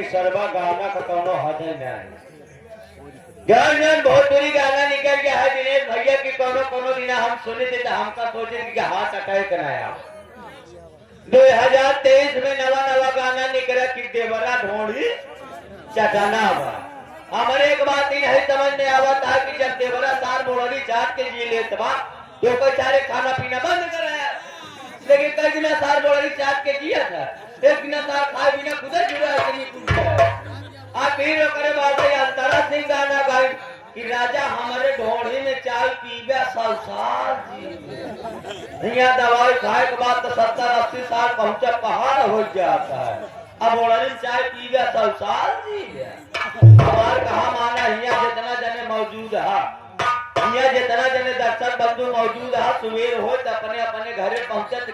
सर्वा गाना का कौनो हद नहीं। जन बहुत बुरी गाना निकल गया है दिनेश भैया की कोनो दिन हम सुने थे तो हमका सोचे कि हाथ अटैक कराया। 2023 में नवा गाना निकला कि देवरा ढोंढी चटाना हुआ। हमारे एक बात ही नहीं समझ में आवा था कि जब देवरा सार बोड़ी चाट के जी लेत बा तो कोई चारे खाना पीना बंद कराया, लेकिन कई दिन सार बोड़ी चाट के जिया था, एक दिन सार खाए बिना खुद जुड़ा आप हीरो करे बात अंतरा सिंह गाना गाई कि राजा हमारे ढोढ़ी में चाय पीबे 100 साल जी। यहाँ दवाई खाए के बाद तो 70-80 साल पहुंचा पहाड़ हो जाता है। अब ओढ़ी चाय पीबे 100 साल जी। हमार कहा माना यहाँ जितना जने मौजूद है, यहाँ जितना जने दर्शक बंधु मौजूद है, सुबेर हो तो अपने अपने घरे पहुंचत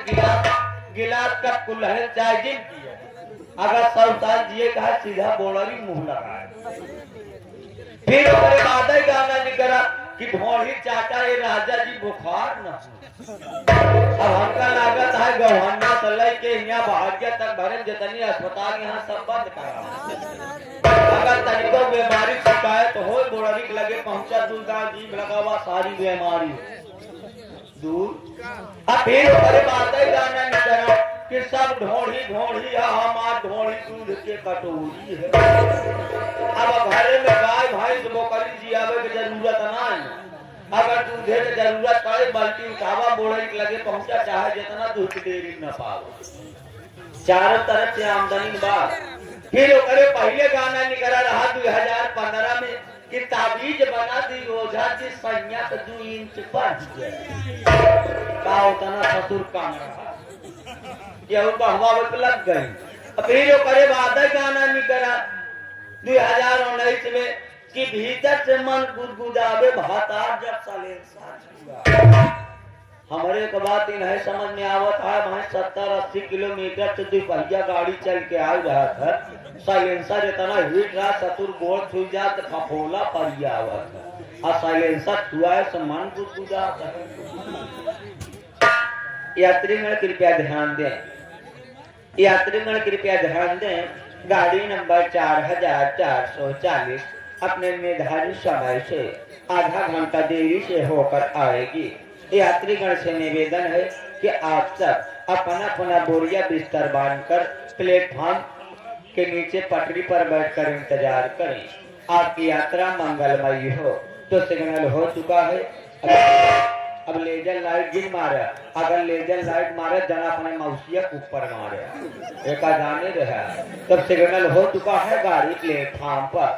गिलास का कुल्हड़ चाय जिन पिए। अगर 100 साल जिए कहा सीधा बोलरी मुंह लगाए। फिर ओकरे बाद गाना निकला कि ढोढ़ी चाटा ये राजा जी बुखार न। अब हमका लागत है गौहन्ना तलय के यहाँ भाग्य तक भरे जितनी अस्पताल यहाँ सब बंद करा। अगर तनिको बीमारी शिकायत हो बोलरी के लगे पहुंचा दूसरा जीव लगावा सारी बीमारी दूर। अब फिर ओकरे बाद गाना निकला कि सब ढोढ़ी हमार ढोढ़ी दूध के कटोरी है। अब घरे में गाय भैंस बकरी जियावे के जरूरत नहीं। अगर दूधे के जरूरत पड़े बाल्टी उठावा बोड़े के लगे पहुंचा चाहे जितना दूध डेरी न पाओ। चारों तरफ से आमदनी बात। फिर ओकरे पहले गाना निकला रहा 2015 में कि ताबीज बना दी ओझा जी सैया 2 इंच बढ़ गए। का उतना ससुर काम रहा हवा लग गई। फिर करे बाद गाना निकला 2019 में कि भीतर से मन गुदगुदावे भातार जब सालेंसर। हमारे को बात नहीं समझ में आवत है। वहां 70-80 किलोमीटर से 2 पहिया गाड़ी चल के आ रहा था। साइलेंसर इतना हीट रहा सतुर गोड़ छू जा तो फफोला परिया आवत और साइलेंसर छुआ से मन गुदगुदा। यात्रीगण कृपया ध्यान दें, यात्रीगण कृपया ध्यान दें, गाड़ी नंबर 4440 अपने निर्धारित समय से आधा घंटा देरी से होकर आएगी। यात्रीगण से निवेदन है कि आप सब अपना बोरिया बिस्तर बांधकर प्लेटफॉर्म के नीचे पटरी पर बैठकर इंतजार करें। आपकी यात्रा मंगलमयी हो। तो सिग्नल हो चुका है। अब लेजर लाइट गिन मारे। अगर लेजर लाइट मारे जना अपने मौसिया ऊपर मारे एक जाने रहा। तब सिग्नल हो चुका है गाड़ी प्लेटफॉर्म पर।